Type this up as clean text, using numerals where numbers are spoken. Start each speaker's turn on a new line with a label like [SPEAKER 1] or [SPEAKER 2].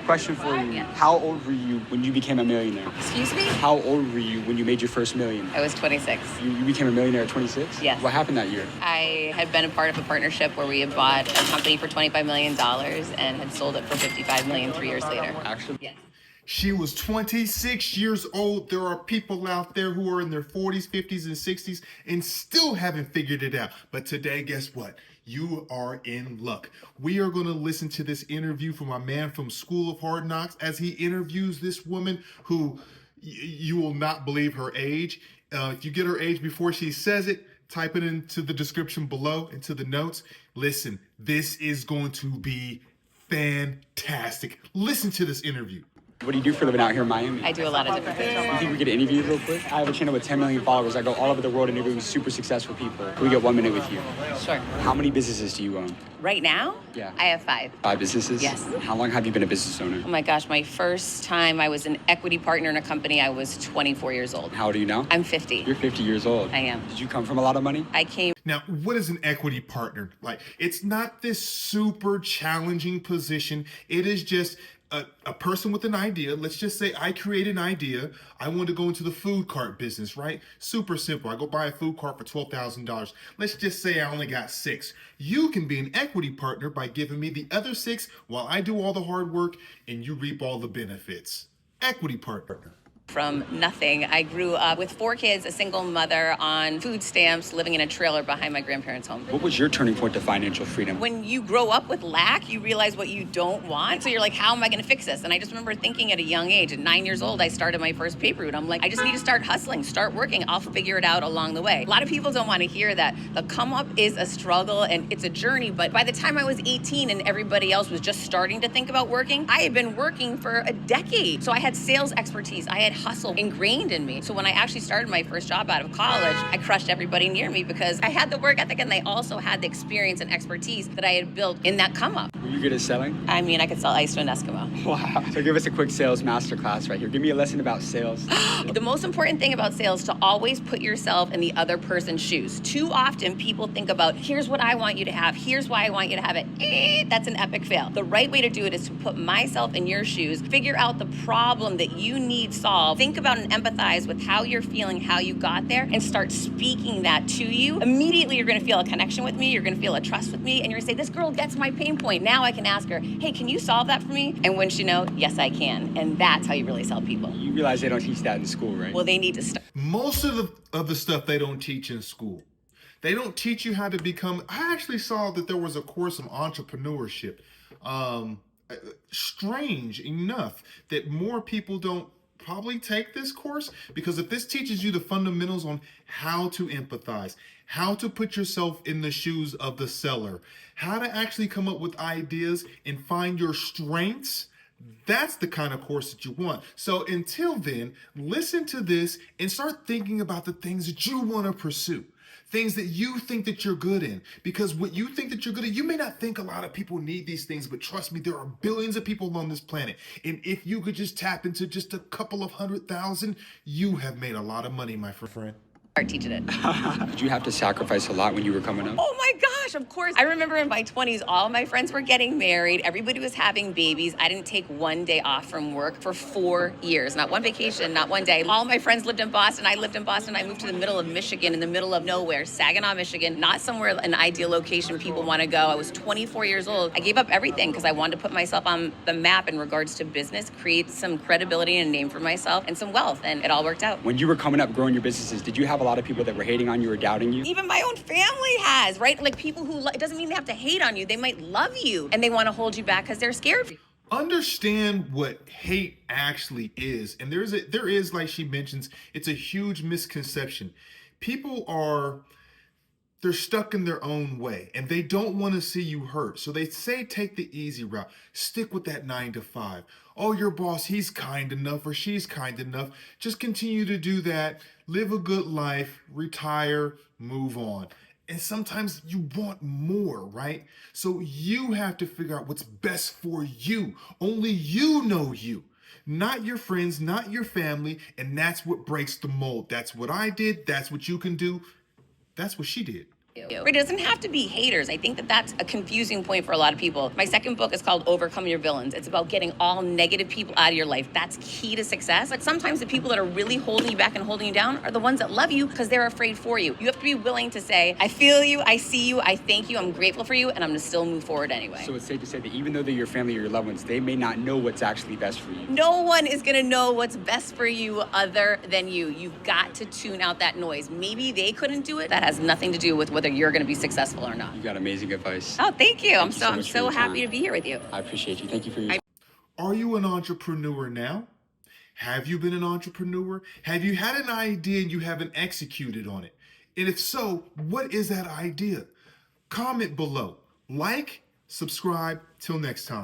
[SPEAKER 1] Question for you.
[SPEAKER 2] Yeah.
[SPEAKER 1] How old were you when you became a millionaire?
[SPEAKER 2] Excuse me?
[SPEAKER 1] How old were you when you made your first million?
[SPEAKER 2] I was 26.
[SPEAKER 1] You became a millionaire at 26?
[SPEAKER 2] Yes.
[SPEAKER 1] What happened that year?
[SPEAKER 2] I had been a part of a partnership where we had bought a company for $25 million and had sold it for $55 million 3 years later.
[SPEAKER 1] Actually?
[SPEAKER 2] Yes.
[SPEAKER 3] She was 26 years old. There are people out there who are in their 40s, 50s, and 60s and still haven't figured it out. But today, guess what? You are in luck. We are going to listen to this interview from my man from School of Hard Knocks as he interviews this woman who you will not believe her age. If you get her age before she says it, type it into the description below, into the notes. Listen, this is going to be fantastic. Listen to this interview.
[SPEAKER 1] What do you do for a living out here in Miami?
[SPEAKER 2] I do a lot of different things.
[SPEAKER 1] You think we get interviewed real quick? I have a channel with 10 million followers. I go all over the world interviewing super successful people. Can we get 1 minute with you?
[SPEAKER 2] Sure.
[SPEAKER 1] How many businesses do you own?
[SPEAKER 2] Right now?
[SPEAKER 1] Yeah.
[SPEAKER 2] I have 5.
[SPEAKER 1] 5 businesses?
[SPEAKER 2] Yes.
[SPEAKER 1] How long have you been a business owner?
[SPEAKER 2] Oh my gosh, my first time I was an equity partner in a company, I was 24 years old.
[SPEAKER 1] How old are you now?
[SPEAKER 2] I'm 50.
[SPEAKER 1] You're 50 years old.
[SPEAKER 2] I am.
[SPEAKER 1] Did you come from a lot of money?
[SPEAKER 2] I came
[SPEAKER 3] Now, what is an equity partner? Like, it's not this super challenging position. It is just a person with an idea. Let's just say I create an idea. I want to go into the food cart business, right? Super simple. I go buy a food cart for $12,000. Let's just say I only got 6. You can be an equity partner by giving me the other 6 while I do all the hard work and you reap all the benefits. Equity partner.
[SPEAKER 2] from nothing. I grew up with 4 kids, a single mother on food stamps, living in a trailer behind my grandparents' home.
[SPEAKER 1] What was your turning point to financial freedom?
[SPEAKER 2] When you grow up with lack, you realize what you don't want. So you're like, how am I going to fix this? And I just remember thinking at a young age, at 9 years old, I started my first paper route. I'm like, I just need to start hustling, start working. I'll figure it out along the way. A lot of people don't want to hear that. The come up is a struggle and it's a journey. But by the time I was 18 and everybody else was just starting to think about working, I had been working for a decade. So I had sales expertise. I had hustle ingrained in me. So when I actually started my first job out of college, I crushed everybody near me because I had the work ethic and they also had the experience and expertise that I had built in that come up.
[SPEAKER 1] Were you good at selling?
[SPEAKER 2] I mean, I could sell ice to an Eskimo.
[SPEAKER 1] Wow. So give us a quick sales masterclass right here. Give me a lesson about sales.
[SPEAKER 2] The most important thing about sales is to always put yourself in the other person's shoes. Too often people think about, here's what I want you to have, here's why I want you to have it. That's an epic fail. The right way to do it is to put myself in your shoes, figure out the problem that you need solved, think about and empathize with how you're feeling, how you got there, and start speaking that to you. Immediately you're gonna feel a connection with me, you're gonna feel a trust with me, and you're gonna say, this girl gets my pain point. Now I can ask her, hey, can you solve that for me? And when she know, yes, I can. And that's how you really sell people.
[SPEAKER 1] You realize they don't teach that in school, right?
[SPEAKER 2] Well, they need to start.
[SPEAKER 3] Most of the stuff they don't teach in school. They don't teach you how to become. I actually saw that there was a course on entrepreneurship. Strange enough that more people don't probably take this course, because if this teaches you the fundamentals on how to empathize, how to put yourself in the shoes of the seller, how to actually come up with ideas and find your strengths, that's the kind of course that you want. So until then, listen to this and start thinking about the things that you want to pursue. Things that you think that you're good in. Because what you think that you're good at, you may not think a lot of people need these things, but trust me, there are billions of people on this planet. And if you could just tap into just a couple of 100,000, you have made a lot of money, my friend.
[SPEAKER 2] Start teaching it.
[SPEAKER 1] Did you have to sacrifice a lot when you were coming up?
[SPEAKER 2] Oh my gosh, of course. I remember in my 20s, all my friends were getting married. Everybody was having babies. I didn't take one day off from work for 4 years. Not one vacation, not one day. All my friends lived in Boston. I lived in Boston. I moved to the middle of Michigan, in the middle of nowhere, Saginaw, Michigan. Not somewhere, an ideal location people want to go. I was 24 years old. I gave up everything because I wanted to put myself on the map in regards to business, create some credibility and name for myself and some wealth. And it all worked out.
[SPEAKER 1] When you were coming up, growing your businesses, did you have a lot of people that were hating on you or doubting you?
[SPEAKER 2] Even my own family has, right? Like people who, it doesn't mean they have to hate on you. They might love you and they want to hold you back because they're scared of you.
[SPEAKER 3] Understand what hate actually is. And there is, like she mentions, it's a huge misconception. They're stuck in their own way and they don't want to see you hurt. So they say, take the easy route, stick with that 9 to 5. Oh, your boss, he's kind enough or she's kind enough. Just continue to do that, live a good life, retire, move on. And sometimes you want more, right? So you have to figure out what's best for you. Only you know you, not your friends, not your family. And that's what breaks the mold. That's what I did. That's what you can do. That's what she did.
[SPEAKER 2] It doesn't have to be haters. I think that that's a confusing point for a lot of people. My second book is called Overcome Your Villains. It's about getting all negative people out of your life. That's key to success. But sometimes the people that are really holding you back and holding you down are the ones that love you because they're afraid for you. You have to be willing to say, I feel you, I see you, I thank you, I'm grateful for you, and I'm gonna still move forward anyway.
[SPEAKER 1] So it's safe to say that even though they're your family or your loved ones, they may not know what's actually best for you.
[SPEAKER 2] No one is gonna know what's best for you other than you. You've got to tune out that noise. Maybe they couldn't do it. That has nothing to do with whether you're gonna be successful or not.
[SPEAKER 1] You got amazing advice.
[SPEAKER 2] Oh, thank you. I'm
[SPEAKER 1] you so
[SPEAKER 2] so
[SPEAKER 1] much for your
[SPEAKER 2] happy
[SPEAKER 1] time.
[SPEAKER 2] to be here with you.
[SPEAKER 1] I appreciate you. Thank you for your
[SPEAKER 3] Are you an entrepreneur now? Have you been an entrepreneur? Have you had an idea and you haven't executed on it? And if so, what is that idea? Comment below. Like, subscribe. Till next time.